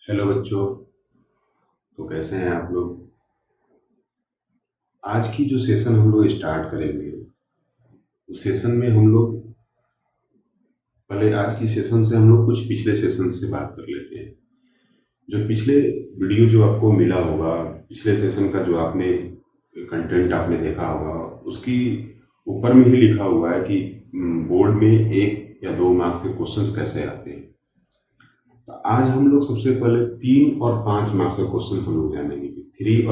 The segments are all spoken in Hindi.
हेलो बच्चों। तो कैसे हैं आप लोग। आज की जो सेशन हम लोग स्टार्ट करेंगे उस सेशन में हम लोग पहले आज की सेशन से हम लोग कुछ पिछले सेशन से बात कर लेते हैं। जो पिछले वीडियो जो आपको मिला होगा, पिछले सेशन का जो आपने कंटेंट आपने देखा होगा, उसकी ऊपर में ही लिखा हुआ है कि बोर्ड में 1 या 2 मार्क्स के क्वेश्चंस कैसे आते हैं। तो आज हम लोग सबसे पहले 3 और 5 मार्क्स के क्वेश्चंस हम लोग जानेंगे कि 3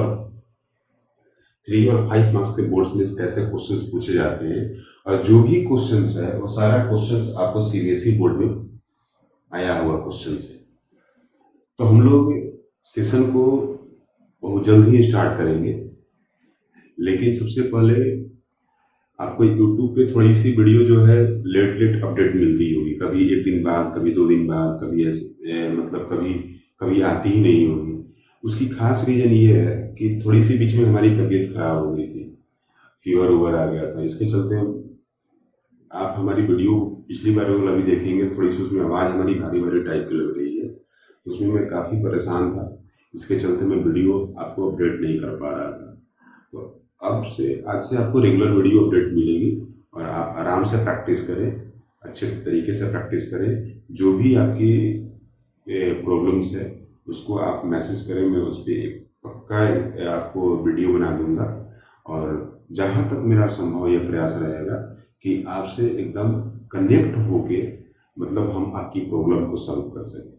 और 5 मार्क्स के बोर्ड्स में कैसे क्वेश्चंस पूछे जाते हैं। और जो भी क्वेश्चंस है वो सारा क्वेश्चंस आपको सीबीएसई बोर्ड में आया हुआ क्वेश्चंस है। तो हम लोग सेशन को बहुत जल्द ही स्टार्ट करेंगे, लेकिन सबसे पहले आपको यूट्यूब पे थोड़ी सी वीडियो जो है लेट अपडेट मिलती होगी, कभी 1 दिन बाद, कभी 2 दिन बाद, कभी ऐसे मतलब कभी कभी आती ही नहीं होगी। उसकी खास रीज़न ये है कि थोड़ी सी बीच में हमारी तबीयत खराब हो गई थी, फीवर वूवर आ गया था। इसके चलते आप हमारी वीडियो पिछली बार वाला भी देखेंगे, थोड़ी सी उसमें आवाज़ हमारी भारी भारी टाइप की लग रही है। उसमें मैं काफ़ी परेशान था, इसके चलते मैं वीडियो आपको अपडेट नहीं कर पा रहा था। तो आज से आपको रेगुलर वीडियो अपडेट मिलेगी और आप आराम से प्रैक्टिस करें, अच्छे तरीके से प्रैक्टिस करें। जो भी आपकी प्रॉब्लम्स है उसको आप मैसेज करें, मैं उस पर एक पक्का आपको वीडियो बना दूंगा। और जहाँ तक मेरा संभव यह प्रयास रहेगा कि आपसे एकदम कनेक्ट होके मतलब हम आपकी प्रॉब्लम को सॉल्व कर सकें।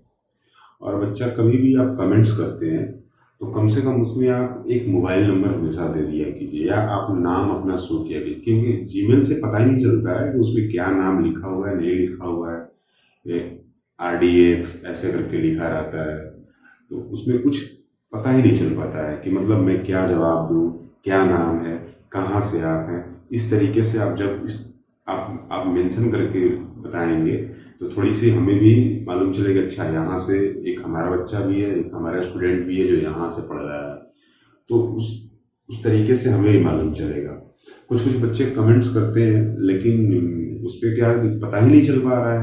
और बच्चा कभी भी आप कमेंट्स करते हैं तो कम से कम उसमें आप एक मोबाइल नंबर हमेशा दे दिया कीजिए, या आप नाम अपना शो किया कीजिए, क्योंकि जीमेल से पता ही नहीं चलता है कि उसमें क्या नाम लिखा हुआ है, नहीं लिखा हुआ है। RDX ऐसे करके लिखा रहता है, तो उसमें कुछ पता ही नहीं चल पाता है कि मतलब मैं क्या जवाब दूँ, क्या नाम है, कहाँ से आप हैं। इस तरीके से आप जब आप मेंशन करके बताएंगे तो थोड़ी सी हमें भी मालूम चलेगा, अच्छा यहाँ से एक हमारा बच्चा भी है, एक हमारा स्टूडेंट भी है जो यहाँ से पढ़ रहा है। तो उस तरीके से हमें भी मालूम चलेगा। कुछ कुछ बच्चे कमेंट्स करते हैं लेकिन उस पर क्या पता ही नहीं चल पा रहा है।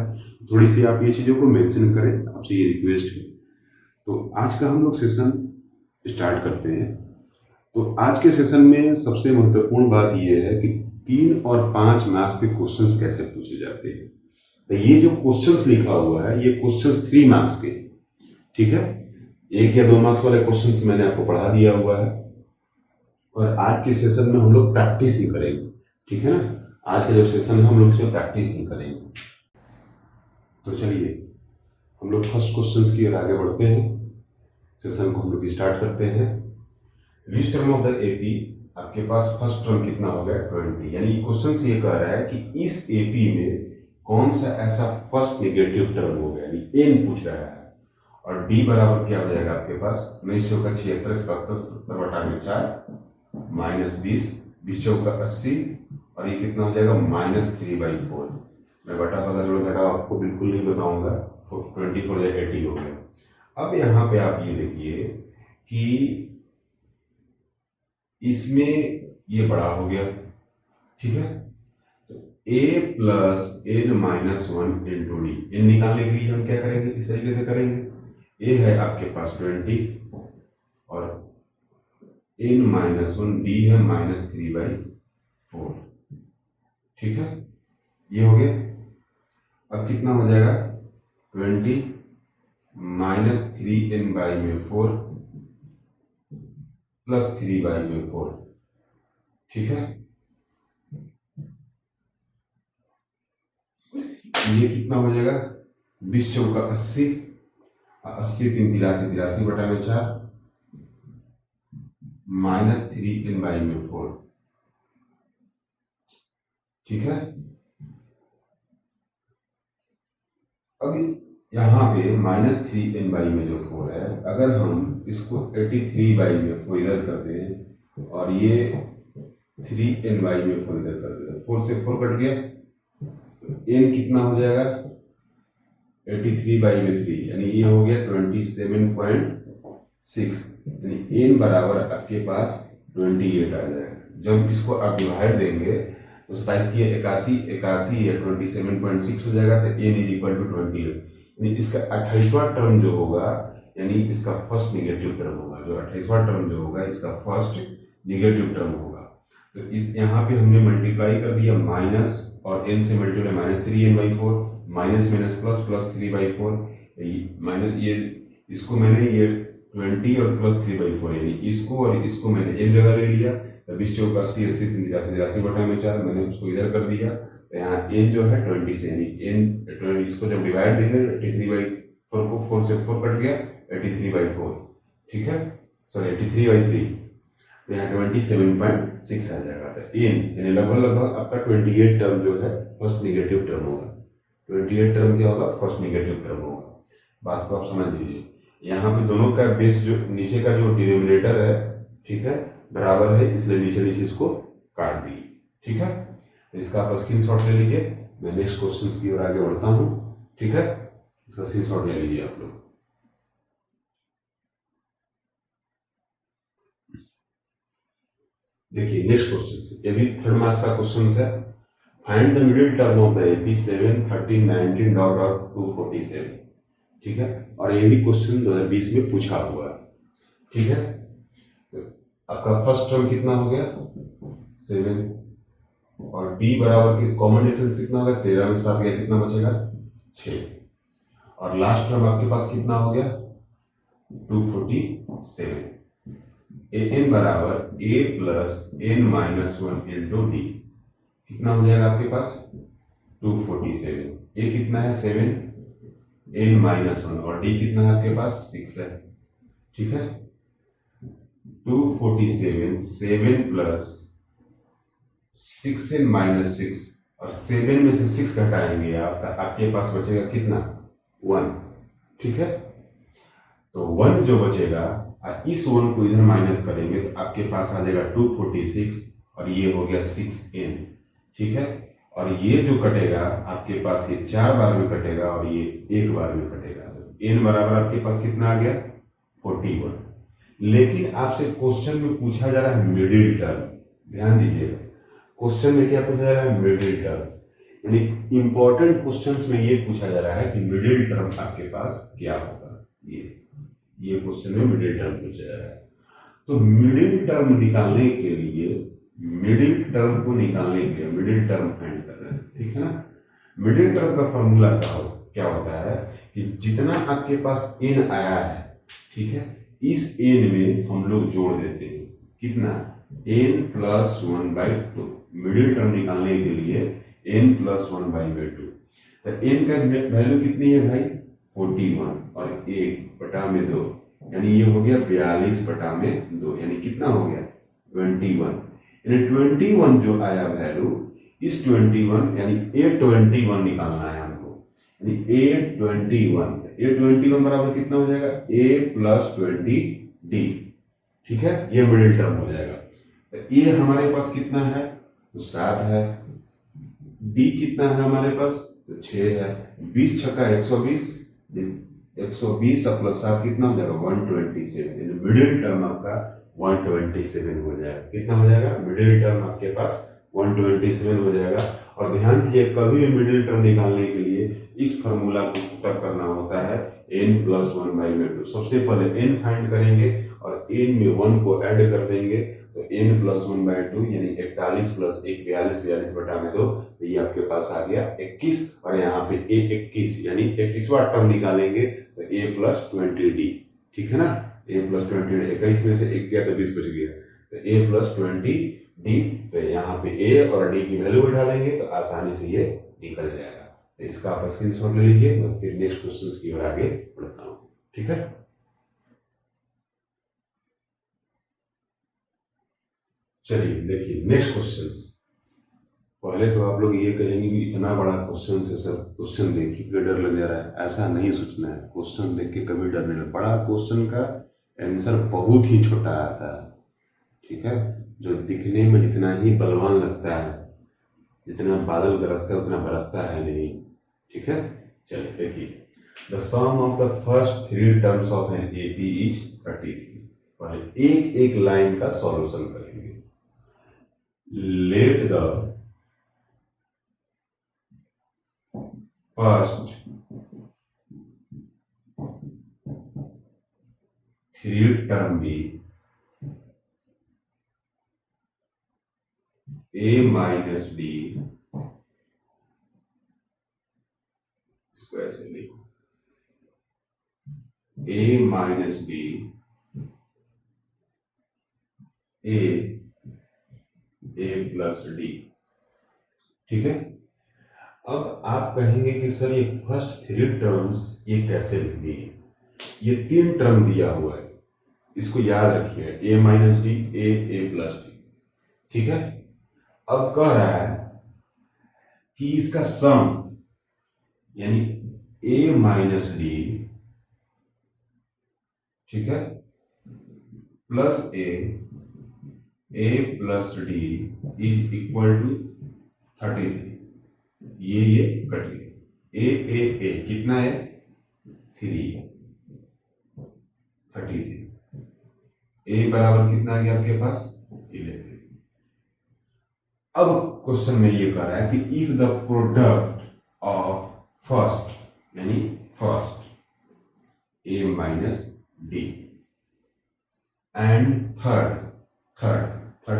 थोड़ी सी आप ये चीज़ों को मेंशन करें, आपसे ये रिक्वेस्ट है। तो आज का हम लोग सेशन स्टार्ट करते हैं। तो आज के सेशन में सबसे महत्वपूर्ण बात यह है कि 3 और 5 मार्क्स के क्वेश्चंस कैसे पूछे जाते हैं। तो ये जो क्वेश्चंस लिखा हुआ है ये क्वेश्चंस 3 मार्क्स के, ठीक है। 1 या 2 मार्क्स वाले क्वेश्चंस मैंने आपको पढ़ा दिया हुआ है और आज के सेशन में हम लोग प्रैक्टिस ही करेंगे, ठीक है ना। आज का जो सेशन है हम लोग इसमें प्रैक्टिस ही करेंगे। तो चलिए हम लोग फर्स्ट क्वेश्चंस की ओर आगे बढ़ते हैं, सेशन को हम लोग स्टार्ट करते हैं। Which term of the AP, आपके पास फर्स्ट टर्म कितना हो गया 20, यानी क्वेश्चन से ये कह रहा है कि इस एपी में कौन सा ऐसा फर्स्ट नेगेटिव टर्म हो गया, यानी एन पूछ रहा है। और डी बराबर क्या हो जाएगा आपके पास 19 चौका 76 77 बटा में 4 माइनस 20 20 चौका 80 और ये कितना हो जाएगा -3/4। मैं बटा बदल जोड़ घटा आपको बिल्कुल नहीं बताऊंगा, 24 या 80 हो गया। अब यहाँ पे आप ये देखिए कि इसमें ये बड़ा हो गया, ठीक है। तो a plus n minus 1 into D, N निकालने के लिए हम क्या करेंगे, इस तरीके से करेंगे। a है आपके पास 20 और n माइनस 1, d है -3/4, ठीक है। ये हो गया। अब कितना हो जाएगा 20 -3n/4 प्लस 3/4, ठीक है। ये कितना हो जाएगा 20 चौका 80, 80 3 83 83 बटा में 4 -3n/4, ठीक है। अब यहाँ पे -3n/4 है, अगर हम इसको 83/4 इधर कर दें और ये 3n/4 इधर कर दें, 4 से 4 कट गया, n कितना हो जाएगा 83/3, यानी ये हो गया 27.6, यानी n बराबर आपके पास 28 आ जाएगा। जब इसको आप डिवाइड देंगे तो 81 या 27.6 हो जाएगा, तो n = 28, यानी इसका 28वां टर्म जो होगा यानी इसका फर्स्ट निगेटिव टर्म होगा, जो 28वां टर्म जो होगा इसका फर्स्ट निगेटिव टर्म होगा। तो इस यहाँ पे हमने मल्टीप्लाई कर दिया माइनस और n से multiply -3n/4 minus minus plus plus 3/4 minus ये इसको मैंने ये 20 और प्लस 3/4 यानी इसको और इसको मैंने एक जगह ले लिया। तो 20 चौक 80 80 83 बटा में 4 मैंने उसको इधर कर दिया। तो यहाँ n जो है 20 से यानी n इसको जब डिवाइड देंगे 83/4 को 4 से 4 कट गया 83/4, ठीक है, सॉरी 83/3, तो यहाँ 27.6 आ जाएगा। तो n यानी लगभग आपका 28 टर्म जो है फर्स्ट निगेटिव टर्म होगा। 28 टर्म क्या होगा? फर्स्ट निगेटिव टर्म होगा। बात को आप समझ लीजिए। यहाँ पे दोनों का बेस जो नीचे का जो डिनोमिनेटर है, ठीक है, बराबर है, इसलिए नीचे नीचे इसको काट दिए, ठीक है। तो इसका आप स्क्रीनशॉट ले लीजिए। मैं नेक्स्ट क्वेश्चन की ओर आगे बढ़ता हूँ, ठीक है, इसका स्क्रीनशॉट ले लीजिए आप लोग। देखिए नेक्स्ट क्वेश्चन, ये भी 3rd मार्क्स का क्वेश्चन है। Find the middle term of the AP 7 13 19 dot 247, ठीक है, और ये भी क्वेश्चन 2020 में पूछा हुआ है, ठीक है। तो आपका फर्स्ट टर्म कितना हो गया? 7 और डी बराबर की कॉमन डिफरेंस कितना होगा? 13 में 7 गया, कितना बचेगा? 6। और लास्ट टर्म आपके पास कितना हो गया? 247। ए एन बराबर A plus N minus 1 into D, कितना हो जाएगा आपके पास? 247। ए कितना है? 7, एन माइनस 1, और डी कितना है आपके पास? 6 है, ठीक है। 247 7 प्लस 6n माइनस 6, और 7 में से 6 घटाएंगे आपके पास बचेगा कितना? 1, ठीक है। तो 1 जो बचेगा, इस 1 को इधर माइनस करेंगे तो आपके पास आ जाएगा 246, और ये हो गया 6n, ठीक है। और ये जो कटेगा आपके पास, ये 4 बार में कटेगा और ये 1 बार में कटेगा। तो n बराबर आपके पास कितना आ गया? 41। लेकिन आपसे क्वेश्चन में पूछा जा रहा है मिडिल टर्म, ध्यान दीजिएगा। क्वेश्चन में क्या पूछा जा रहा है? मिडिल टर्म, यानी इंपॉर्टेंट क्वेश्चंस में ये पूछा जा रहा है कि मिडिल टर्म आपके पास क्या होगा। ये क्वेश्चन में मिडिल टर्म पूछा जा रहा है। तो मिडिल टर्म निकालने के लिए, मिडिल टर्म को निकालने के लिए मिडिल टर्म फाइंड कर रहे हैं, ठीक है ना। मिडिल टर्म का फॉर्मूला क्या होता है कि जितना आपके पास n आया है, ठीक है, इस n में हम लोग जोड़ देते हैं कितना? n plus 1/2। मिडिल टर्म निकालने के लिए n प्लस 1/2। तो n का वैल्यू कितनी है भाई? 41, और 1/2, यानी ये हो गया 42/2, यानी कितना हो गया? 21। यानी 21 जो आया वैल्यू, इस 21 यानी A21 निकालना है हमको, यानी A21 बराबर कितना हो जाएगा? A प्लस 20D, ठीक है, ये मिडिल टर्म हो जाएगा। तो ये हमारे पास कितना है? तो 7 है। D कितना है हमारे पास? तो 6 है। 20 छक्का 120, 120 प्लस 7 कितना हो जाएगा? 127। मिडिल टर्म आपका 127 हो जाएगा। कितना हो जाएगा? मिडिल टर्म आपके पास 127 हो जाएगा। और ध्यान दीजिए, कभी भी मिडिल टर्म निकालने के लिए इस फॉर्मूला को पुटअप करना होता है n प्लस 1/2। सबसे पहले n फाइंड करेंगे और n में 1 को ऐड कर देंगे, तो n प्लस 1/2 यानी 41 प्लस 1 42/2। तो ये आपके पास आ गया 21, और यहाँ पे a 21 यानी 21वां टर्म निकालेंगे तो a प्लस 20d, ठीक है ना। a प्लस 20, 21 में से 1 गया तो 20 बच गया, तो a प्लस 20d। तो यहाँ पे a और d की वैल्यू उठा देंगे तो आसानी से ये निकल जाएगा। तो इसका आप स्क्रीनशॉट ले लीजिए, मैं फिर नेक्स्ट क्वेश्चन की ओर आगे बढ़ता हूँ, ठीक है। चलिए देखिए नेक्स्ट क्वेश्चन। पहले तो आप लोग ये कहेंगे कि इतना बड़ा क्वेश्चन है सर, क्वेश्चन देख के डर लग जा रहा है। ऐसा नहीं सोचना है, क्वेश्चन देख के कभी डर नहीं लगता। बड़ा क्वेश्चन का आंसर बहुत ही छोटा आता है, ठीक है, जो दिखने में जितना ही बलवान लगता है, जितना बादल गरजता है उतना बरसता है नहीं, ठीक है। चलिए देखिए, the sum of the first 3 terms of an AP is 33। पहले एक एक लाइन का सॉल्यूशन करेंगे। Let the first three term भी ए माइनस डी, इसको ऐसे लिखो, a minus d a plus d. ठीक है। अब आप कहेंगे कि सर ये फर्स्ट थ्री टर्म्स ये कैसे लिख दिए? ये तीन टर्म दिया हुआ है, इसको याद रखिए, a minus d a plus d. ठीक है। अब कह रहा है कि इसका सम यानी ए माइनस डी, ठीक है, plus A plus D is equal to 33। ये कट गए, ए कितना है 3, 33। ए बराबर कितना आ गया आपके पास 11। अब क्वेश्चन में ये कह रहा है कि if the product of first यानी first a minus d and third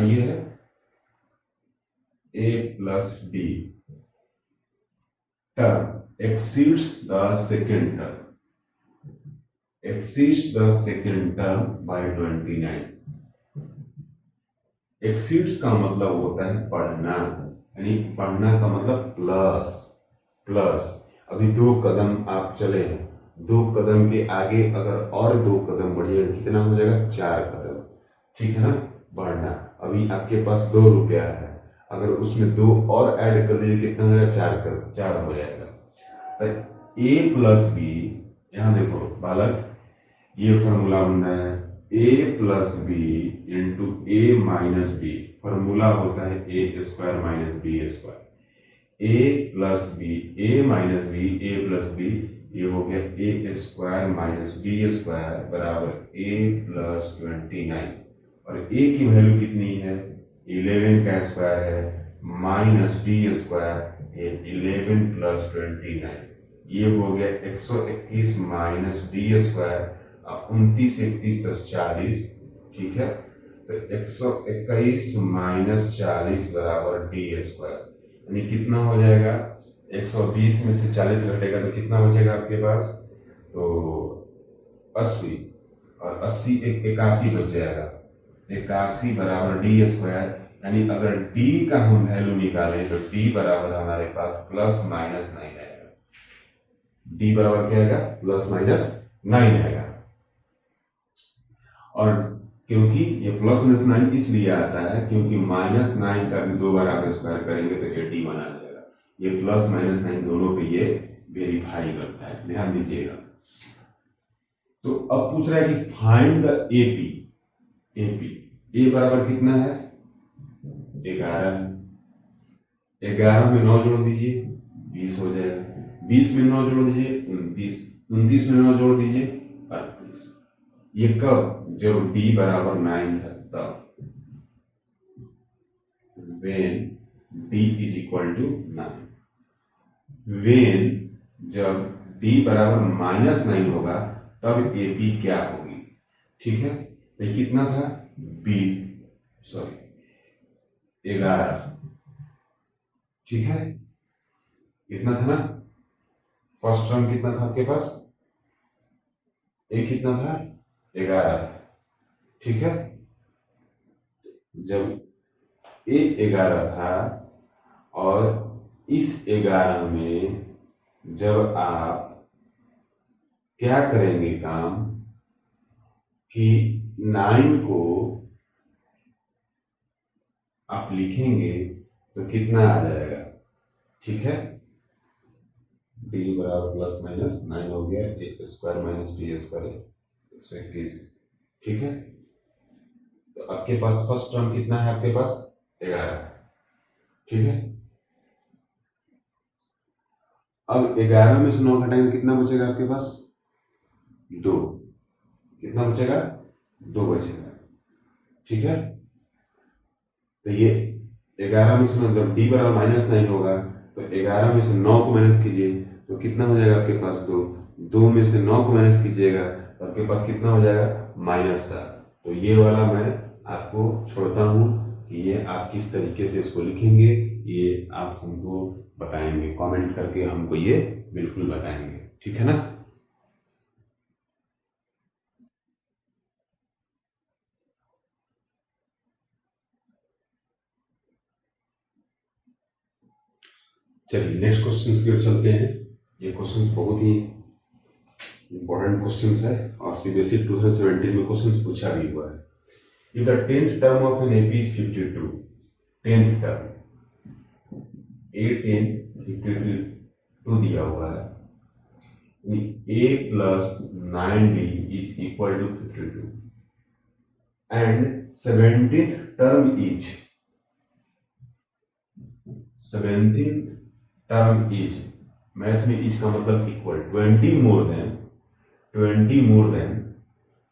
ये है a plus d term exceeds the second term by 29। Exceeds का मतलब होता है पढ़ना, यानी पढ़ना का मतलब प्लस। अभी 2 कदम आप चले हैं, 2 कदम के आगे अगर और 2 कदम बढ़िए कितना हो जाएगा 4 कदम। ठीक है ना, बढ़ना। अभी आपके पास 2 रुपया है, अगर उसमें 2 और ऐड कर दीजिए कितना हो जाएगा 4 हो जाएगा। तो ए प्लस बी, यहां देखो बालक, ये फॉर्मूला बन रहा है a plus B into A minus B. Formula होता है A square minus B square. A plus B A minus B A plus B, ये हो गया ए स्क्वायर माइनस बी स्क्वायर बराबर ए प्लस 29। और ए की वैल्यू कितनी है 11 का स्क्वायर है माइनस डी स्क्वायर 11 प्लस 29। ये हो गया 121 माइनस डी स्क्वायर, 29 31 10 40। ठीक है, तो 121 माइनस 40 बराबर डी स्क्वायर, यानी कितना हो जाएगा 120 में से 40 घटेगा तो कितना हो जाएगा आपके पास, तो 80, और 80 81 बच जाएगा, 81 बराबर डी स्क्वायर। यानी अगर डी का हम वैल्यू निकालें तो डी बराबर हमारे पास प्लस माइनस 9 आएगा। डी बराबर क्या आएगा प्लस माइनस 9 आएगा। और क्योंकि ये प्लस माइनस 9 इसलिए आता है क्योंकि माइनस 9 का भी 2 बार आप स्क्वायर करेंगे तो ये डी बना जाएगा। ये प्लस माइनस 9 दोनों पे ये वेरीफाई करता है, ध्यान दीजिएगा। तो अब पूछ रहा है कि फाइंड द एपी। ए बराबर कितना है 11। 11 में 9 जोड़ दीजिए 20 हो जाएगा। 20 में 9 जोड़ दीजिए 29। 29 में 9 जोड़ दीजिए 38। ये कब, जब d बराबर 9 है तब, when d is equal to 9। when जब d बराबर माइनस 9 होगा तब एपी क्या होगी। ठीक है, तो कितना था 11। ठीक है, कितना था ना, फर्स्ट टर्म कितना था आपके पास, कितना था 11। ठीक है, जब 11 था और इस 11 में जब आप क्या करेंगे काम कि 9 को आप लिखेंगे तो कितना आ जाएगा। ठीक है, डी बराबर प्लस माइनस 9 हो गया, ए स्क्वायर माइनस डी स्क्वायर 121। ठीक है, तो आपके पास फर्स्ट टर्म कितना है आपके पास 11। ठीक है, अब 11 में से 9 घटाएंगे कितना बचेगा आपके पास 2। कितना बचेगा 2 बचेगा। ठीक है, तो ये 11 में से जब डी बराबर माइनस 9 होगा तो 11 में से 9 को माइनस कीजिए तो कितना हो जाएगा आपके पास 2, 2 में से 9 को माइनस कीजिएगा तो आपके पास कितना हो जाएगा -4। तो ये वाला मैं आपको छोड़ता हूँ कि ये आप किस तरीके से इसको लिखेंगे, ये आप हमको बताएंगे, कमेंट करके हमको ये बिल्कुल बताएंगे, ठीक है ना। चलिए नेक्स्ट क्वेश्चन की ओर चलते हैं। ये क्वेश्चन बहुत ही इंपॉर्टेंट क्वेश्चन है और सीबीएसई 2017 में क्वेश्चन पूछा भी हुआ है। If the 10th term of an AP is 52, 10th term, A10 52 दिया हुआ है, A plus 9B is equal to 52 and 17th term is 17th term is, math में इज का मतलब equal 20 more than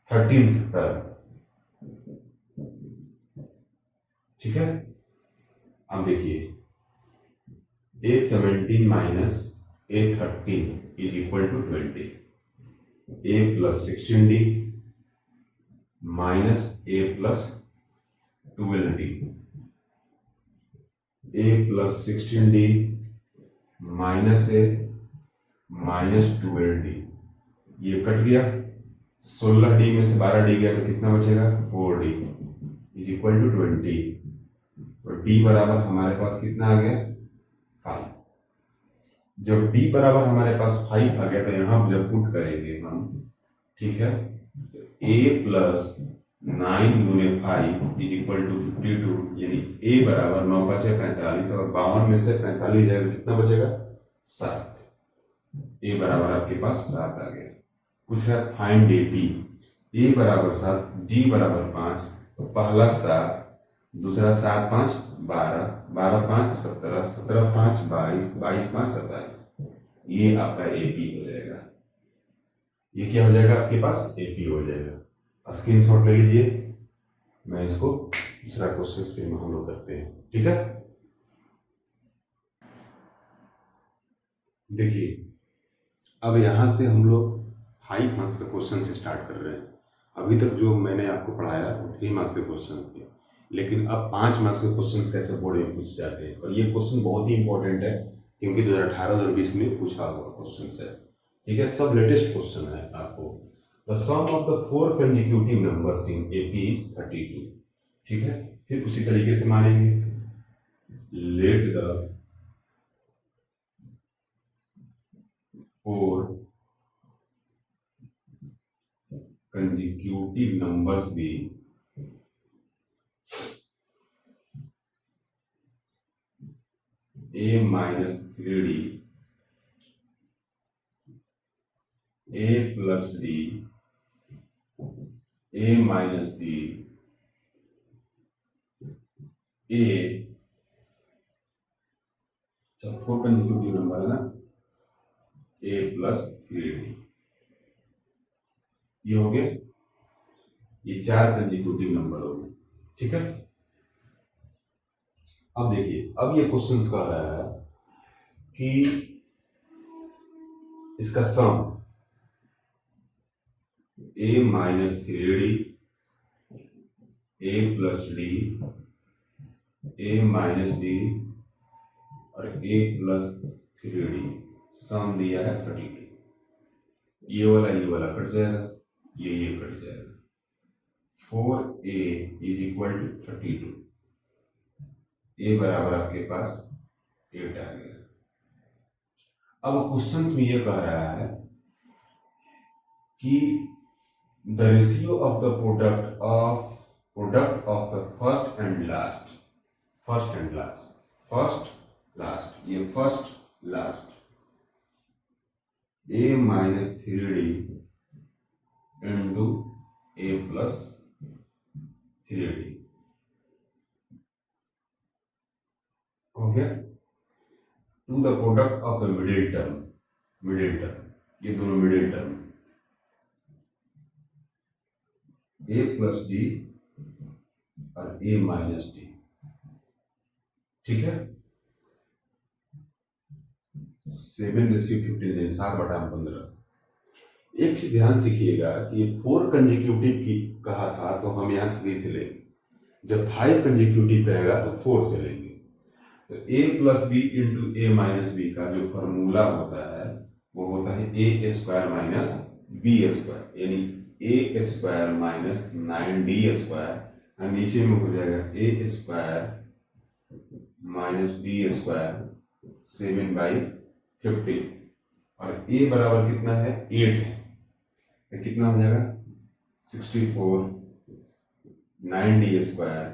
13th term, ठीक है। अब देखिए A17 minus A13 is equal to 20, A plus 16D minus A plus 12D, A plus 16D minus A minus 12D, ये कट गया, 16D में से 12D गया तो कितना बचेगा 4D इज इक्वल टू 20, और D बराबर हमारे पास कितना आ गया 5। जब D बराबर हमारे पास 5 आ गया तो यहाँ जब पुट करेंगे हम, ठीक है, A प्लस 9 गुने 5 इज इक्वल टू 52, यानी A बराबर 9 5 45, और 52 में से 45 जाएगा कितना बचेगा 7। A बराबर आपके पास 7 आ गया। कुछ है फाइंड AP, A बराबर 7, D बराबर 5, तो पहला 7, दूसरा 7 5 12, 12 5 17, 17 5 22, 22 5 27, ये आपका AP हो जाएगा। ये क्या हो जाएगा आपके पास AP हो जाएगा। स्क्रीनशॉट ले लीजिए, मैं इसको दूसरा क्वेश्चन पे हम लोग करते हैं, ठीक है। देखिए अब यहां से हम लोग 5 मार्क्स का क्वेश्चन से स्टार्ट कर रहे हैं। अभी तक जो मैंने आपको पढ़ाया वो 3 मार्क्स के क्वेश्चन थे, लेकिन अब 5 मार्क्स के क्वेश्चन कैसे बोर्ड में पूछ जाते हैं, और ये क्वेश्चन बहुत ही इंपॉर्टेंट है क्योंकि 2018-2020 में पूछा हुआ क्वेश्चन है, ठीक है, सब लेटेस्ट क्वेश्चन है आपको। The sum of the 4 consecutive numbers in AP is 32, ठीक है। फिर उसी तरीके से मानेंगे, let the 4 consecutive numbers be A minus 3D, A plus D, A minus D, A, सब 4 कंसेक्यूटिव नंबर है ना, A plus 3D, ये हो गए, ये 4 कंसेक्यूटिव नंबर हो गए, ठीक है। अब देखिए अब ये क्वेश्चन कह रहा है कि इसका सम A minus 3D, A plus D, A minus D और A प्लस 3D, सम दिया है 32। ये वाला कट जाएगा, ये कट जाएगा, 4A is equal to 32, A बराबर आपके पास 8 आ गया। अब क्वेश्चंस में ये कह रहा है कि the ratio of the product of the first and last, ये first last, A minus 3D into A plus 3D हो गया, to the product of the middle term, ये दोनों middle term A plus D और A माइनस D, ठीक है। 7/15 7/15। एक चीज ध्यान सीखिएगा कि 4 कंजिक्यूटिव की कहा था तो हम यहाँ 3 से लेंगे, जब 5 कंजिक्यूटिव कहेगा तो 4 से लेंगे। तो a plus B into A minus B का जो फॉर्मूला होता है वो होता है A square minus B square, यानी A square minus 9d square, नीचे में हो जाएगा ए स्क्वायर माइनस बी स्क्वायर 7/15, और a बराबर कितना है 8 है, तो कितना हो जाएगा 64 9d स्क्वायर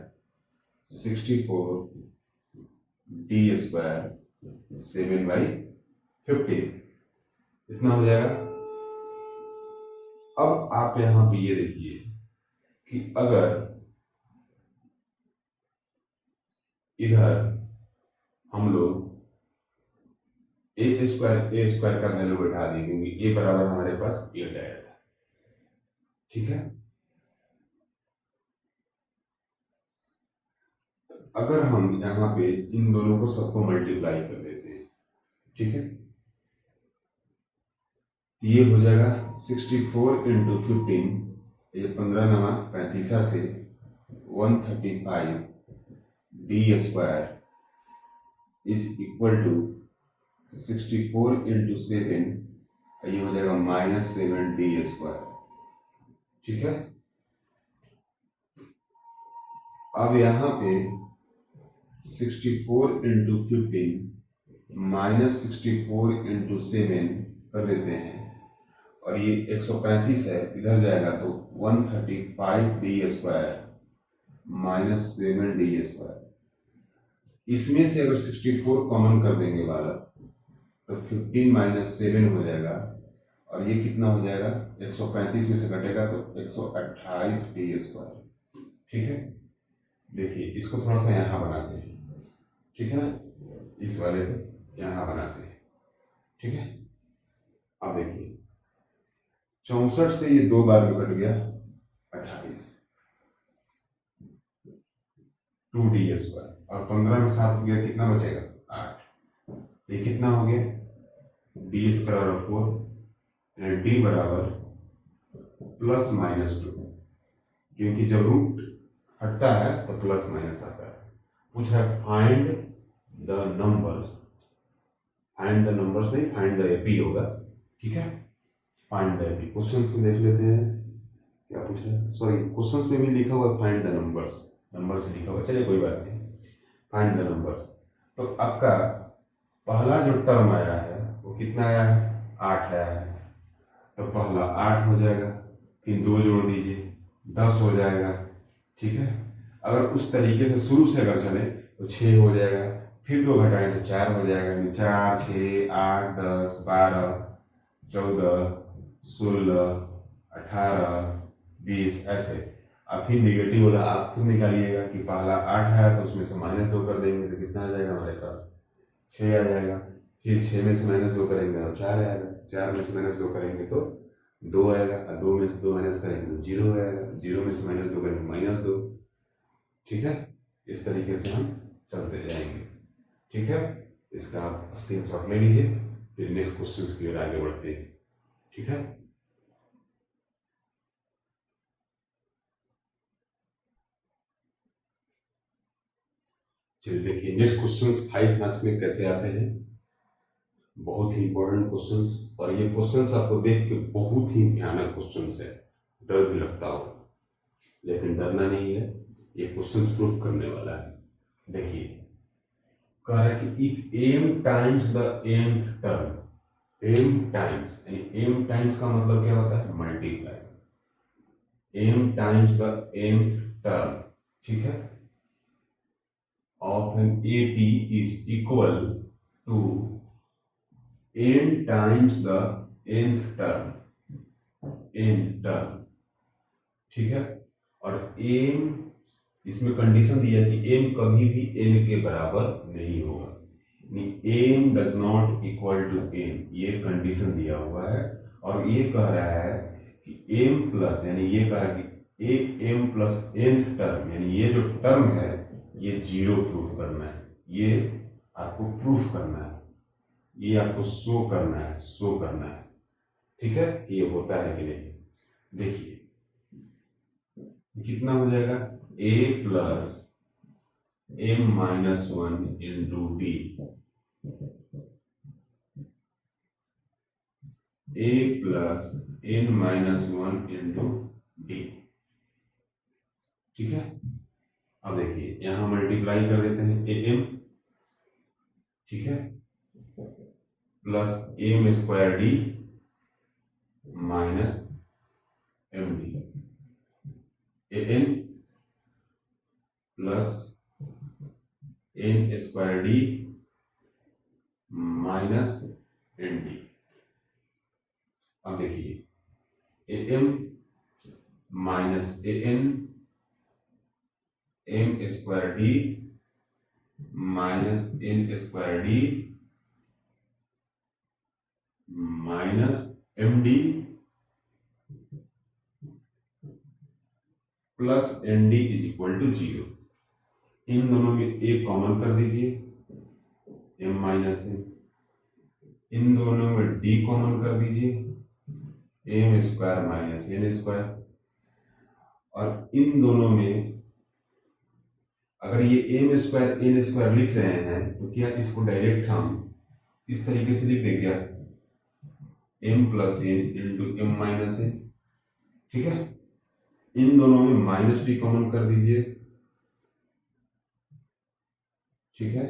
64 डी स्क्वायर 7/15, इतना हो जाएगा। अब आप यहां पे ये देखिए कि अगर इधर हम लोग ए स्क्वायर का वैल्यू बैठा दें, क्योंकि ए बराबर हमारे पास 8 आया था, ठीक है। अगर हम यहाँ पे इन दोनों को सबको मल्टीप्लाई कर देते हैं, ठीक है, ये हो जाएगा 64 इंटू 15, ये 15×9 से 135 D square is equal to 64 into 7, ये हो जाएगा -7 डी स्क्वायर, ठीक है। अब यहाँ पे 64 इंटू 15 -64 इंटू 7 कर देते हैं, और ये 135 है, इधर जाएगा तो 135 डी स्क्वायर -7 डी स्क्वायर। इसमें से अगर 64 कॉमन कर देंगे वाला तो 15 - 7 हो जाएगा, और ये कितना हो जाएगा 135 में से घटेगा तो 128 डी स्क्वायर, ठीक है। देखिए इसको थोड़ा सा यहाँ बनाते हैं, ठीक है ना, इस वाले पे यहाँ बनाते हैं, ठीक है। अब देखिए 64 से ये 2 बार में कट गया 28 2d स्क्वायर, और 15 में 7 गया, कितना बचेगा 8, ये कितना हो गया डी स्क्वायर और 4, डी बराबर ±2, क्योंकि जब रूट हटता है तो प्लस माइनस आता है। पूछ रहा है find the numbers, find the numbers नहीं, फाइंड द एपी होगा, ठीक है। फाइंड द एपी क्वेश्चंस में देख लेते हैं क्या पूछ रहा है, सॉरी क्वेश्चंस में भी लिखा हुआ फाइंड द नंबर्स, नंबर्स लिखा हुआ, चलिए कोई बात नहीं, फाइंड द नंबर्स। तो आपका पहला जो टर्म आया है वो कितना आया है 8 आया है, तो पहला 8 हो जाएगा, फिर 2 जोड़ दीजिए 10 हो जाएगा, ठीक है। अगर उस तरीके से शुरू से अगर चले तो 6 हो जाएगा, फिर 2 घटाएं तो 4 हो जाएगा, 4 6 8 10 12 14 16 18 20 ऐसे। अब फिर निगेटिव वाला आप खुद निकालिएगा कि पहला 8 है तो उसमें से -2 कर देंगे तो कितना आ जाएगा हमारे पास 6 आ जाएगा, फिर 6 में से -2 करेंगे तो 4 आएगा, 4 में से -2 करेंगे तो 2 आएगा, और 2 में से 2 माइनस करेंगे तो 0 आएगा, 0 में से -2 करेंगे -2, ठीक है। इस तरीके से हम चलते जाएंगे, ठीक है। इसका आप स्क्रीनशॉट ले लीजिए, फिर नेक्स्ट क्वेश्चन की ओर आगे बढ़ते हैं, ठीक है। चलिए देखिए नेक्स्ट क्वेश्चंस 5 मार्क्स में कैसे आते हैं, बहुत ही इंपॉर्टेंट क्वेश्चंस, और ये क्वेश्चंस आपको देख के बहुत ही भयानक क्वेश्चंस है, डर भी लगता हो, लेकिन डरना नहीं है, ये क्वेश्चंस प्रूफ करने वाला है। देखिए कह रहा है कि if m times the nth term, m times, यानी m टाइम्स का मतलब क्या होता है multiply, m times the nth term, ठीक है, of an AP is equal to n times the nth term, nth term, ठीक है। और m इसमें कंडीशन दिया है कि m कभी भी n के बराबर नहीं होगा, m does not equal to n, ये कंडीशन दिया हुआ है। और ये कह रहा है कि m प्लस, यानी ये कह रहा है कि m प्लस nth टर्म, यानी ये जो टर्म है ये 0 प्रूफ करना है, ये आपको प्रूफ करना है, ये आपको शो करना है, ठीक है, ये होता है कि नहीं। देखिए कितना हो जाएगा, a plus m-1 into D, a plus n-1 into d, ठीक है। अब देखिए यहां मल्टीप्लाई कर देते हैं, am, ठीक है, plus M square D minus M D, N plus N square D minus N D. अब देखिए A M minus A N M square D minus N square D minus M D plus N D is equal to 0। इन दोनों में एक कॉमन कर दीजिए, m माइनस एन, इन दोनों में d कॉमन कर दीजिए, m square minus N square, और इन दोनों में अगर ये m स्क्वायर एन स्क्वायर लिख रहे हैं तो क्या इसको डायरेक्ट हम इस तरीके से लिख देंगे, m plus N into M minus N, ठीक है। इन दोनों में माइनस भी कॉमन कर दीजिए, ठीक है,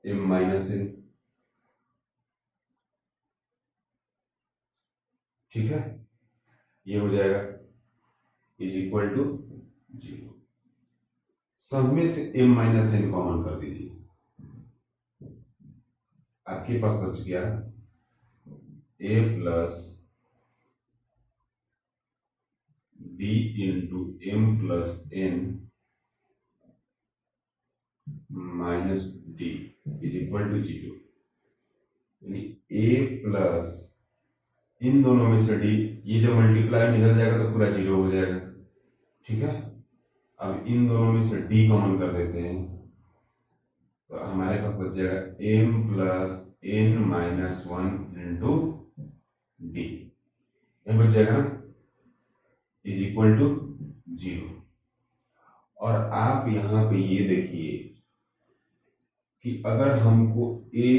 m माइनस एन, ठीक है, ये हो जाएगा इज इक्वल टू 0। सब में से m माइनस एन कॉमन कर दीजिए, आपके पास बच गया a plus d into M plus N minus D is equal to 0, यानी a प्लस इन दोनों में से d, ये जो मल्टीप्लाई निकल जाएगा तो पूरा 0 हो जाएगा, ठीक है। अब इन दोनों में से d कॉमन कर देते हैं तो हमारे पास बच जाएगा m plus N minus 1 into D, ये बच जाएगा ना, इज इक्वल टू 0। और आप यहां पे ये देखिए कि अगर हमको a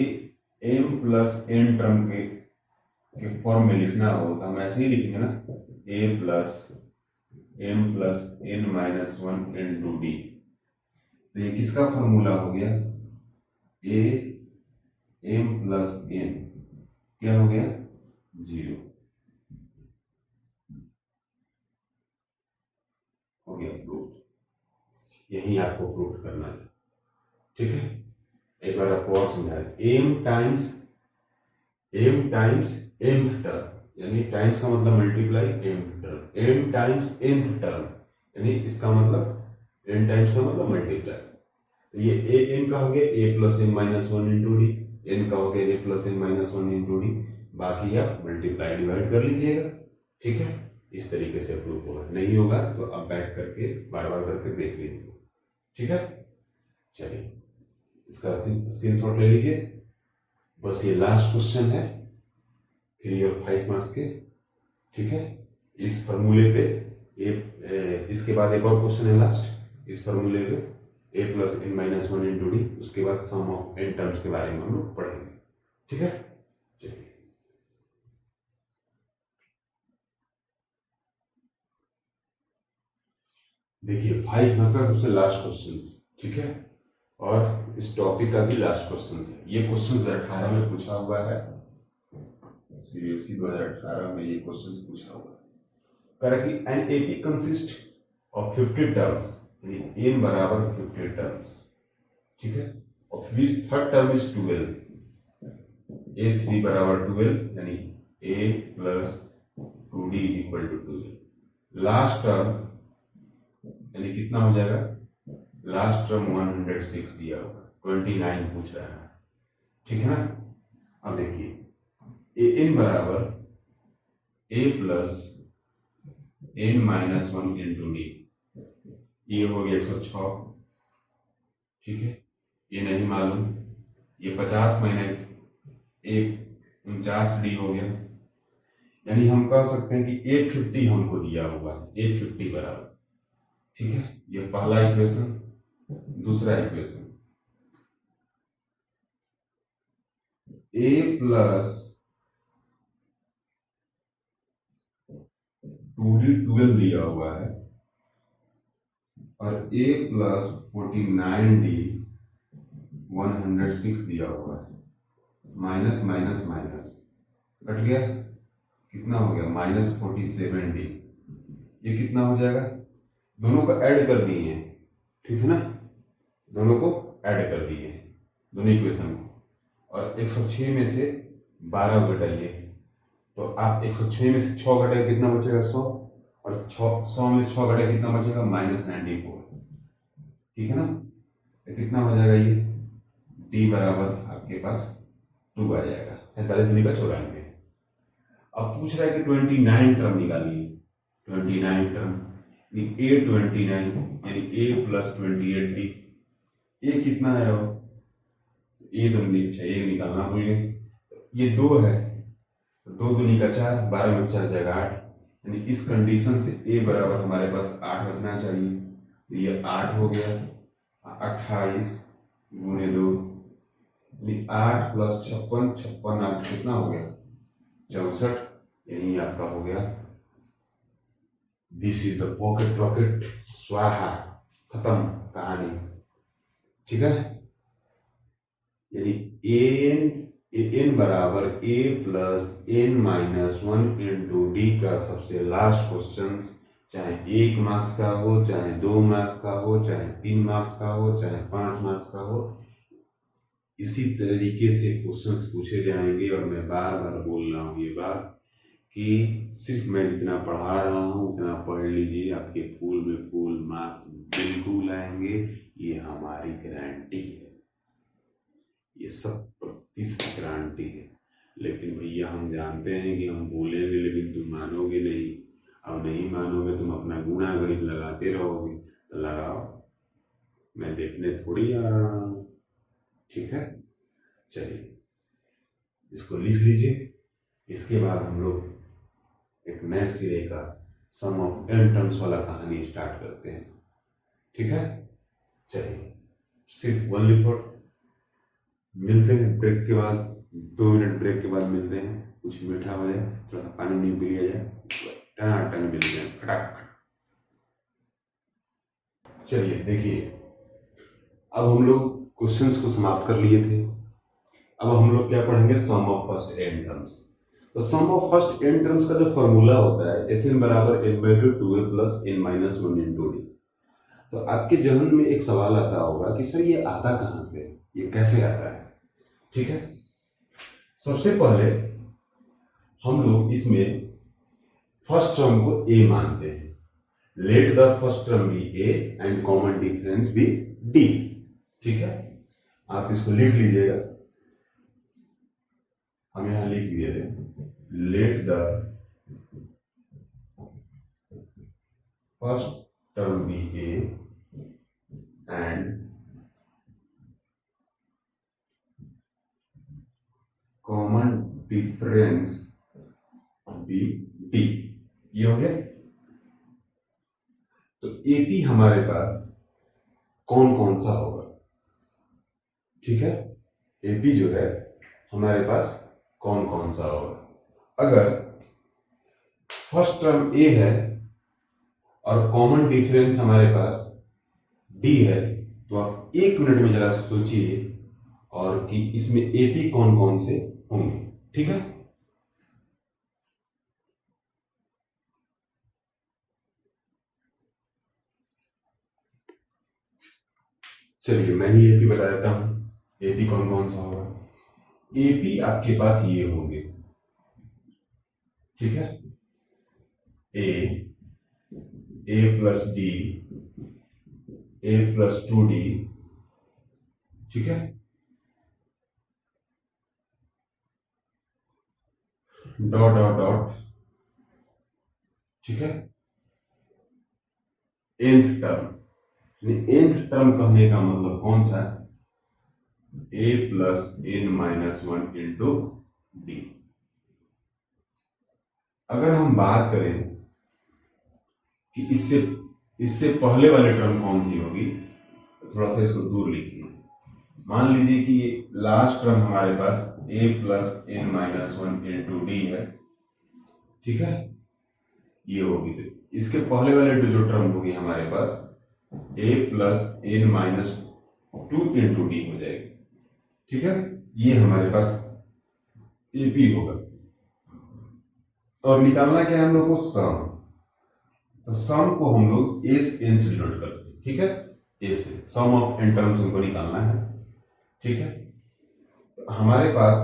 m plus n term के फॉर्म में लिखना हो तो हम ऐसे ही लिखेंगे ना, a plus m plus N minus 1 into d. तो ये किसका फॉर्मूला हो गया, a m प्लस एन क्या हो गया, 0 हो गया, प्रूफ। यही आपको प्रूफ करना है, ठीक है। एक बार आपको और समझाएं, m टाइम्स nth टर्म, यानी टाइम्स का मतलब multiply nth term, m times nth term, यानी इसका मतलब n टाइम्स का मतलब मल्टीप्लाई। तो ये a n का हो गया a plus N minus 1 into d, n का हो गया a plus N minus 1 into d, बाकी आप मल्टीप्लाई डिवाइड कर लीजिएगा, ठीक है। इस तरीके से प्रूफ होगा, नहीं होगा तो आप बैठ करके बार बार करके देख लीजिए, ठीक है। चलिए इसका स्क्रीनशॉट ले लीजिए, बस ये लास्ट क्वेश्चन है 3 और 5 मार्क्स के, ठीक है। इस फॉर्मूले पे इसके बाद एक और क्वेश्चन है लास्ट, इस फॉर्मूले पे a plus N minus 1 into d, उसके बाद सम ऑफ n टर्म्स के बारे में हम लोग पढ़ेंगे, ठीक है। चलिए देखिए 5 मार्क्स का सबसे लास्ट क्वेश्चन, ठीक है, और इस टॉपिक का भी लास्ट क्वेश्चन है। ये क्वेश्चन 2018 में पूछा हुआ है, सीबीएसई 2018 में ये क्वेश्चन पूछा हुआ है। कह रहा कि an AP consist of 50 terms, यानी n बराबर 50 टर्म्स, ठीक है, of which third term is 12, a3 बराबर 12, यानी a plus 2d is equal to 12। Last term यानी कितना हो जाएगा, लास्ट टर्म 106 दिया होगा, 29 पूछ रहा है, ठीक है ना। अब देखिए ए एन बराबर a plus N minus 1 into D, ये हो गया 106, ठीक है। ये नहीं मालूम, ये 50 महीने एक 49D हो गया। यानी हम कह सकते हैं कि 850 हमको दिया हुआ है, 850 बराबर। ठीक है, ये पहला इक्वेशन। दूसरा इक्वेशन a प्लस 2D12 दिया हुआ है और a प्लस 49D 106 दिया हुआ है। माइनस माइनस माइनस कट गया, कितना हो गया -47D। ये कितना हो जाएगा, दोनों को ऐड कर दिए हैं, ठीक है ना, दोनों को ऐड कर दिए हैं, दोनों इक्वेशन को। और 106 में से 12 घटाइए, तो आप 106 में से 6 घटाइए, कितना बचेगा 100, और 100 में से 6 घटाइए कितना बचेगा -94। ठीक है ना, तो कितना हो जाएगा ये d बराबर आपके पास 2 आ जाएगा, 47 का 94। अब पूछ रहा है कि 29 टर्म निकालिए। 29 टर्म A29 यानी A प्लस 28D। ये कितना है, ये तो ये निकालना भूल गए। ये 2 है, तो 2 दूनी का 4, 12 में 4 जाएगा 8। यानी इस कंडीशन से A बराबर हमारे पास 8 बचना चाहिए। तो ये 8 हो गया, 28 गुने 2, 8 प्लस 56, 56 8 कितना हो गया 64। यही आपका हो गया, this is the pocket rocket, स्वाहा, खत्म कहानी। ठीक है, यानी एन बराबर a plus n minus 1 into D का सबसे लास्ट क्वेश्चन, चाहे 1 मार्क्स का हो, चाहे 2 मार्क्स का हो, चाहे 3 मार्क्स का हो, चाहे 5 मार्क्स का हो, इसी तरीके से क्वेश्चंस पूछे जाएंगे। और मैं बार बार बोल रहा हूँ ये बात कि सिर्फ मैं जितना पढ़ा रहा हूँ उतना पढ़ लीजिए, आपके फुल में फुल मार्क्स बिल्कुल आएंगे, ये हमारी गारंटी है, ये सब प्रतिशत गारंटी है। लेकिन भैया हम जानते हैं कि हम बोलेंगे लेकिन तुम मानोगे नहीं। अब नहीं मानोगे, तुम अपना गुणा गणित लगाते रहोगे, तो लगाओ, मैं देखने थोड़ी आ रहा हूँ। ठीक है, चलिए इसको लिख लीजिए। इसके बाद हम लोग एक नए सिरे का सम ऑफ n टर्म्स वाला कहानी स्टार्ट करते हैं। ठीक है, चलिए सिर्फ 1 लिखो। मिलते हैं ब्रेक के बाद, 2 मिनट ब्रेक के बाद मिलते हैं। कुछ मीठा हो जाए, थोड़ा सा पानी नहीं पी लिया जाए, टन मिल जाए खटाखट। चलिए देखिए, अब हम लोग क्वेश्चंस को समाप्त कर लिए थे। अब हम लोग क्या पढ़ेंगे, सम ऑफ फर्स्ट n टर्म्स। तो sum of first n terms का जो फॉर्मूला होता है Sn बराबर n/2 2a plus n minus 1 into d. तो आपके जहन में एक सवाल आता होगा कि सर ये आता कहाँ से, ये कैसे आता है। ठीक है, सबसे पहले हम लोग इसमें फर्स्ट टर्म को a मानते हैं। Let the first term be a and common difference be d। ठीक है, आप इसको लिख लीजिएगा, हम यहां लिख दिए थे, let the first term be a and common difference be d. ये हो गया। तो एपी हमारे पास कौन कौन सा होगा। ठीक है, एपी जो है हमारे पास कौन कौन सा होगा। अगर फर्स्ट टर्म ए है और कॉमन डिफरेंस हमारे पास डी है, तो आप 1 मिनट में जरा सोचिए और कि इसमें एपी कौन कौन से होंगे। ठीक है, चलिए मैं ही एपी बता देता हूं। एपी कौन कौन सा होगा। एपी आपके पास ये होंगे। ठीक है, a plus D, a plus 2d। ठीक है, डॉट डॉट डॉट। ठीक है, nth टर्म। nth टर्म कहने का मतलब कौन सा है, a plus N minus one into d. अगर हम बात करें कि इससे इससे पहले वाली टर्म कौन सी होगी, तो थोड़ा सा इसको दूर लिखिए। मान लीजिए कि लास्ट टर्म हमारे पास a plus N minus one into d है, ठीक है, ये होगी। तो इसके पहले वाले जो टर्म होगी हमारे पास a plus N minus two into d हो जाएगी, ठीक है। ये हमारे पास एपी होगा। और निकालना क्या है हम लोग को, सम। तो सम को हम लोग ए से एन से डिनोट करते हैं, ठीक है, ए से सम ऑफ एन टर्म्स हमको निकालना है, ठीक है। तो हमारे पास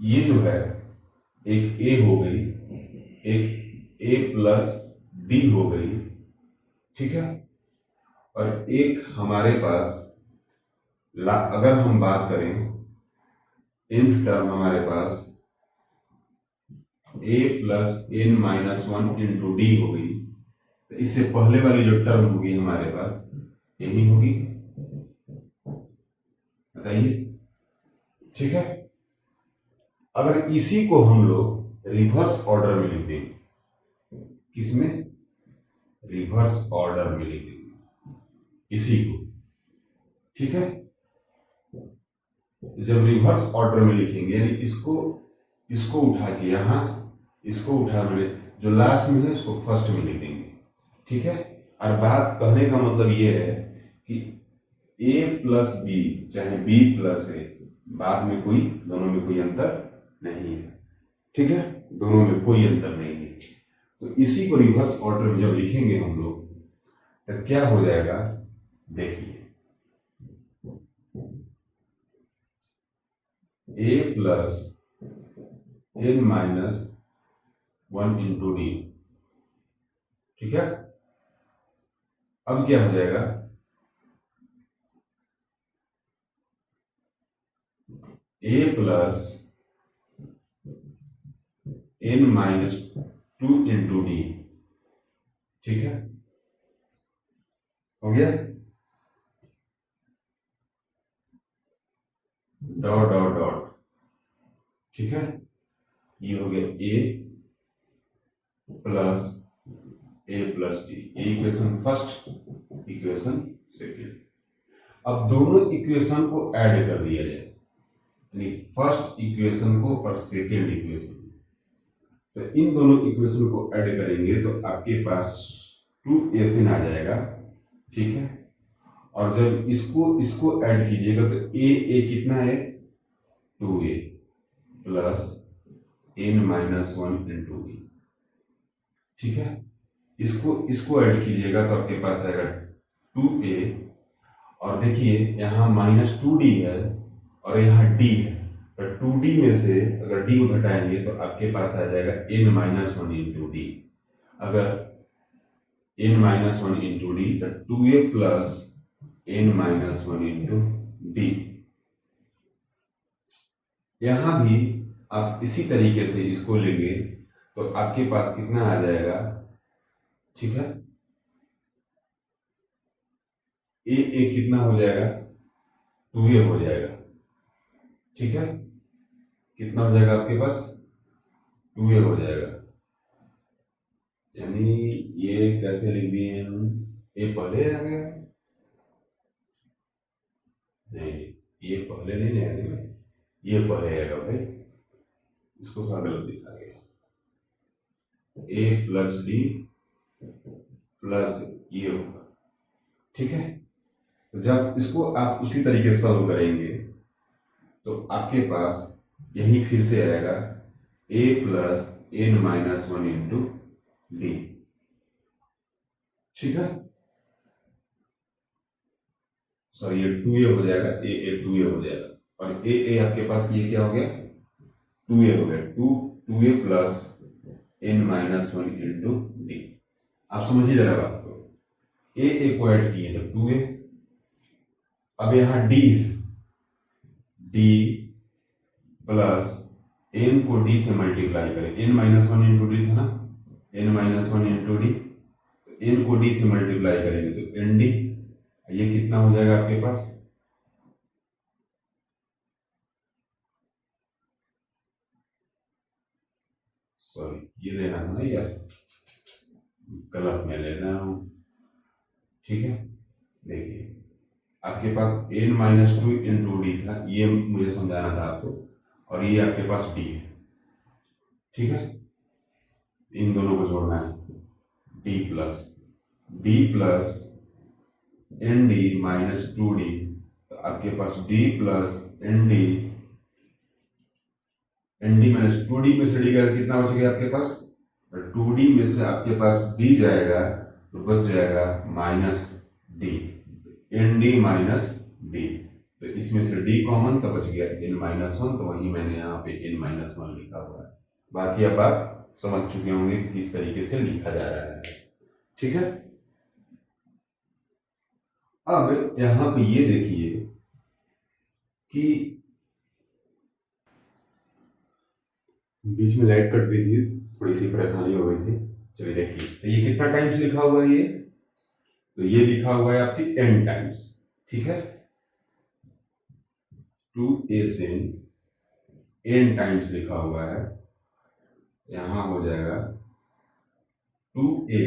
ये जो है एक ए हो गई, एक ए प्लस डी हो गई, ठीक है। और एक हमारे पास अगर हम बात करें nth टर्म हमारे पास a plus N minus one into d हो गई। तो इससे पहले वाली जो टर्म होगी हमारे पास यही होगी, बताइए, ठीक है। अगर इसी को हम लोग रिवर्स ऑर्डर में लिख देंगे, किसमें, रिवर्स ऑर्डर में लिख देंगे इसी को, ठीक है। जब रिवर्स ऑर्डर में लिखेंगे यानी इसको उठा के यहां, इसको उठा के जो लास्ट में है इसको फर्स्ट में लिख देंगे, ठीक है। और बात कहने का मतलब ये है कि ए प्लस बी चाहे बी प्लस ए, बाद में कोई, दोनों में कोई अंतर नहीं है, ठीक है, दोनों में कोई अंतर नहीं है। तो इसी को रिवर्स ऑर्डर में जब लिखेंगे हम लोग तो क्या हो जाएगा, देखिए, a plus N minus one into d, ठीक है। अब क्या हो जाएगा, a plus N minus two into d, ठीक है, हो गया, डॉट डॉट डॉट, ठीक है। ये हो गया a plus d, equation first, equation second. अब दोनों इक्वेशन को ऐड कर दिया जाए, यानी फर्स्ट इक्वेशन को और सेकेंड इक्वेशन। तो इन दोनों इक्वेशन को ऐड करेंगे तो आपके पास 2 आ जाएगा, ठीक है। और जब इसको ऐड कीजिएगा तो ए कितना है, 2a plus N minus one into d, ठीक है। इसको ऐड कीजिएगा तो आपके पास आएगा 2a। और देखिए यहाँ माइनस 2d है और यहाँ d है, तो 2d में से अगर d को घटाएंगे तो आपके पास आ जाएगा n minus one into d. अगर n minus one into d तो 2a plus n minus one into D. यहां भी आप इसी तरीके से इसको लेंगे तो आपके पास कितना आ जाएगा, ठीक है, ए कितना हो जाएगा, 2a हो जाएगा, ठीक है। कितना हो जाएगा आपके पास, 2a हो जाएगा। यानी ये कैसे लिख दिए हम, ए पहले आ गया, नहीं ये पहले नहीं आएगा, ये पहले आएगा भाई, इसको थोड़ा गलत लिखा गया, ए प्लस डी प्लस ये होगा, ठीक है। तो जब इसको आप उसी तरीके से सॉल्व करेंगे तो आपके पास यही फिर से आएगा a plus N minus one into d, ठीक है। सॉरी ये 2a हो जाएगा, ए 2a हो जाएगा, और ए आपके पास ये क्या हो गया, 2a हो गया, 2a plus N minus one into d. आप समझिए जरा बात को, ए को ऐड किए तो 2a, अब यहां डी है, डी प्लस एन को डी से मल्टीप्लाई करें, n minus one into d था ना, n minus one into D, n को डी से मल्टीप्लाई करेंगे तो एन डी, ये कितना हो जाएगा आपके पास, सॉरी ये लेना था ना यार, गलत मैं ले रहा हूँ। ठीक है, देखिए आपके पास n-2 इंटू डी था, ये मुझे समझाना था आपको, और ये आपके पास d है। ठीक है, इन दोनों को जोड़ना है, d plus N d minus 2d, तो आपके पास d plus N d minus 2d में से d का कितना बच गया आपके पास, 2d में से आपके पास d जाएगा तो बच जाएगा minus d, n d minus d, तो इसमें से d कॉमन तो बच गया n-1, तो वही मैंने यहाँ पे n-1 लिखा हुआ है। बाकी अब आप समझ चुके होंगे कि किस तरीके से लिखा जा रहा है। ठीक है, अब यहां पे ये देखिए कि बीच में लाइट कट गई थी, थोड़ी सी परेशानी हो गई थी। चलिए देखिए, तो ये कितना टाइम्स लिखा हुआ है, ये तो ये लिखा हुआ है आपकी n टाइम्स। ठीक है, 2a sin n टाइम्स लिखा हुआ है, यहां हो जाएगा 2a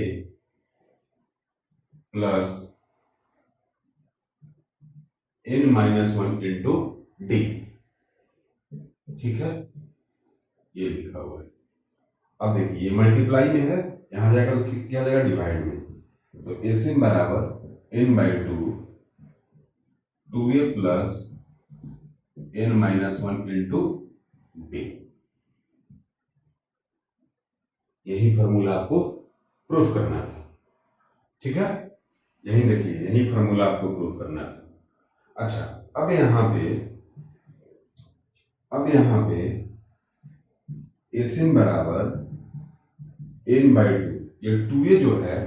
plus n-1 into d. ठीक है, ये लिखा हुआ है। अब देखिए ये मल्टीप्लाई में है, यहां जाएगा तो क्या जाएगा, डिवाइड में, तो एसिन बराबर n/2 2a plus n-1 into D. यही फॉर्मूला आपको प्रूफ करना था। ठीक है, यही देखिए, यही फॉर्मूला आपको प्रूफ करना था। अच्छा, अब यहां पे एसिन बराबर n/2, ये 2a जो है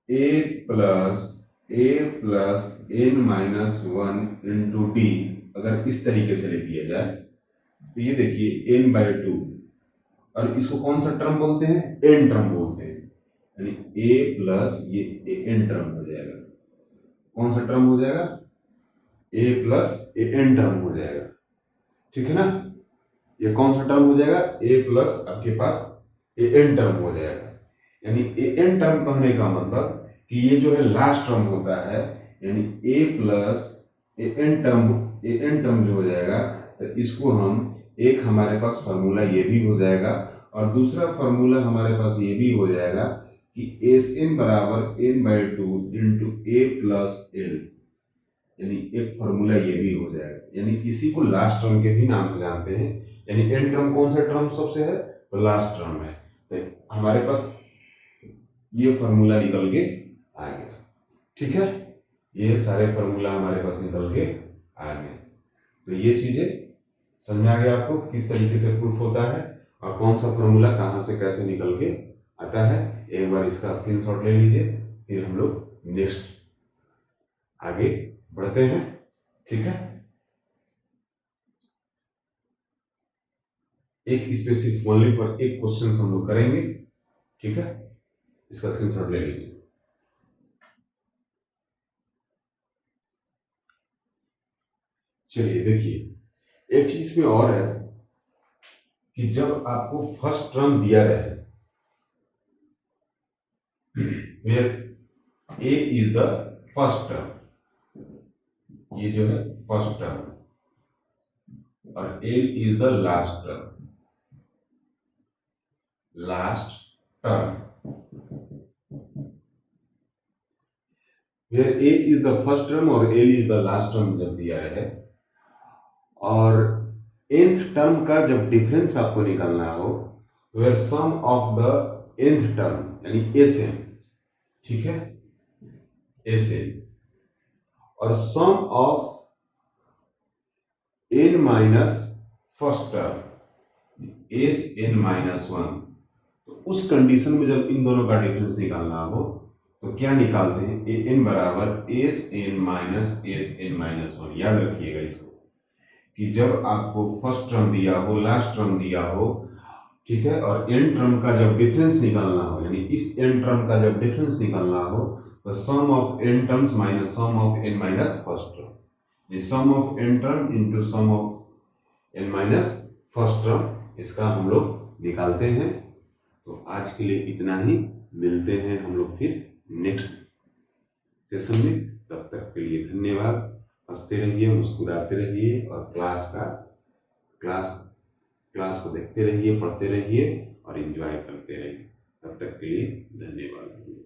a plus n-1 into d, अगर इस तरीके से लिख दिया जाए तो ये देखिए n/2, और इसको कौन सा टर्म बोलते हैं, n टर्म बोलते हैं, यानी a प्लस ये n टर्म हो जाएगा। कौन सा टर्म हो जाएगा, a प्लस n टर्म हो जाएगा। ठीक है ना, ये कौन सा टर्म हो जाएगा, a प्लस आपके पास n टर्म हो जाएगा। यानी n टर्म कहने का मतलब कि ये जो है लास्ट टर्म होता है, यानी a प्लस n टर्म जो हो जाएगा, तो इसको हम एक हमारे पास फॉर्मूला ये भी हो जाएगा, और दूसरा फॉर्मूला हमारे पास ये भी हो जाएगा कि एस एन बराबर n/2 into a plus l, यानी एक फॉर्मूला ये भी हो जाएगा। यानी इसी को लास्ट टर्म के भी नाम से जानते हैं। यानी n टर्म कौन सा टर्म सबसे है, तो लास्ट टर्म है, तो हमारे पास ये फॉर्मूला निकल के आ गया। ठीक है, ये सारे फॉर्मूला हमारे पास निकल के आ गए। तो ये चीजें समझ में आ गया आपको किस तरीके से प्रूफ होता है, और कौन सा फॉर्मूला कहाँ से कैसे निकल के आता है। एक बार इसका स्क्रीनशॉट ले लीजिए, फिर हम लोग नेक्स्ट आगे बढ़ते हैं। ठीक है, एक स्पेसिफिक ओनली फॉर एक क्वेश्चन हम लोग करेंगे। ठीक है, इसका स्क्रीनशॉट ले लीजिए। चलिए देखिए, एक चीज में और है कि जब आपको फर्स्ट टर्म दिया रहे, where a is the first term, ये जो है फर्स्ट टर्म, और l is the last term, where a is the first term और l is the last term जब दिया रहे, और nth टर्म का जब डिफरेंस आपको निकालना हो, where sum of the nth term यानी Sn, ठीक है, Sn, और sum of n minus first term Sn-1, तो उस कंडीशन में जब इन दोनों का डिफरेंस निकालना हो तो क्या निकालते हैं, an बराबर Sn माइनस Sn-1। याद रखिएगा इसको कि जब आपको फर्स्ट टर्म दिया हो, लास्ट टर्म दिया हो, ठीक है, और n टर्म का जब डिफरेंस निकालना हो, यानी इस n टर्म का जब डिफरेंस निकालना हो, तो sum of n terms minus sum of n minus first term, sum of n term into sum of n minus first term, इसका हम लोग निकालते हैं। तो आज के लिए इतना ही, मिलते हैं हम लोग फिर नेक्स्ट सेशन में। तब तक के लिए धन्यवाद। हंसते रहिए, मुस्कुराते रहिए और क्लास को देखते रहिए, पढ़ते रहिए और एंजॉय करते रहिए। तब तक के लिए धन्यवाद।